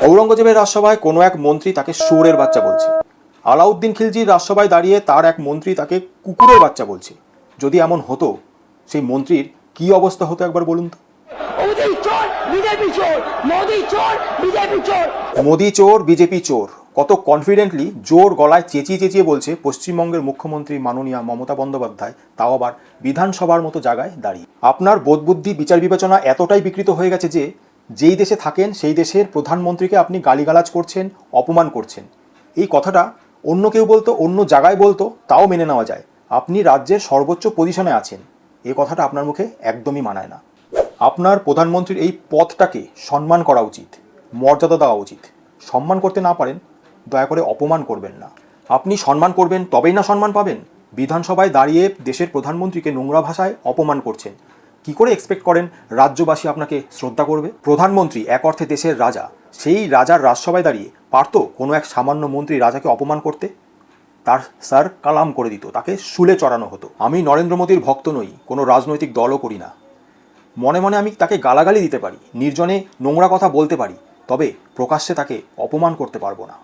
ঔরঙ্গজেবের রাজসভায় কোনো এক মন্ত্রী তাকে শুয়োরের বাচ্চা বলছে। আলাউদ্দিন খিলজির রাজসভায় দাঁড়িয়ে তার এক মন্ত্রী তাকে কুকুরের বাচ্চা বলছে। যদি এমন হতো, সেই মন্ত্রীর কি অবস্থা হতো একবার বলুন তো। মোদি চোর, বিজেপি চোর, কত কনফিডেন্টলি জোর গলায় চেঁচিয়ে চেঁচিয়ে বলছে পশ্চিমবঙ্গের মুখ্যমন্ত্রী মাননীয়া মমতা বন্দ্যোপাধ্যায়, তাও আবার বিধানসভার মতো জায়গায় দাঁড়িয়ে। আপনার বোধবুদ্ধি, বিচার বিবেচনা এতটাই বিকৃত হয়ে গেছে যে যেই দেশে থাকেন সেই দেশের প্রধানমন্ত্রীকে আপনি গালিগালাজ করছেন, অপমান করছেন। এই কথাটা অন্য কেউ বলতো, অন্য জায়গায় বলতো, তাও মেনে নেওয়া যায়। আপনি রাজ্যের সর্বোচ্চ পজিশনে আছেন, এই কথাটা আপনার মুখে একদমই মানায় না। আপনার প্রধানমন্ত্রীর এই পদটাকে সম্মান করা উচিত, মর্যাদা দেওয়া উচিত। সম্মান করতে না পারেন, দয়া করে অপমান করবেন না। আপনি সম্মান করবেন তবেই না সম্মান পাবেন। বিধানসভায় দাঁড়িয়ে দেশের প্রধানমন্ত্রীকে নোংরা ভাষায় অপমান করছেন। কি করে এক্সপেক্ট করেন রাজ্যবাসী আপনাকে শ্রদ্ধা করবে? প্রধানমন্ত্রী এক অর্থে দেশের রাজা, সেই রাজার রাজসভায় দাঁড়িয়ে পারত কোনো এক সামান্য মন্ত্রী রাজাকে অপমান করতে? তার স্যার কালাম করে দিত, তাকে শুলে চড়ানো হতো। আমি নরেন্দ্র মোদীর ভক্ত নই, কোনো রাজনৈতিক দলও করি না। মনে মনে আমি তাকে গালাগালি দিতে পারি, নির্জনে নোংরা কথা বলতে পারি, তবে প্রকাশ্যে তাকে অপমান করতে পারবো না।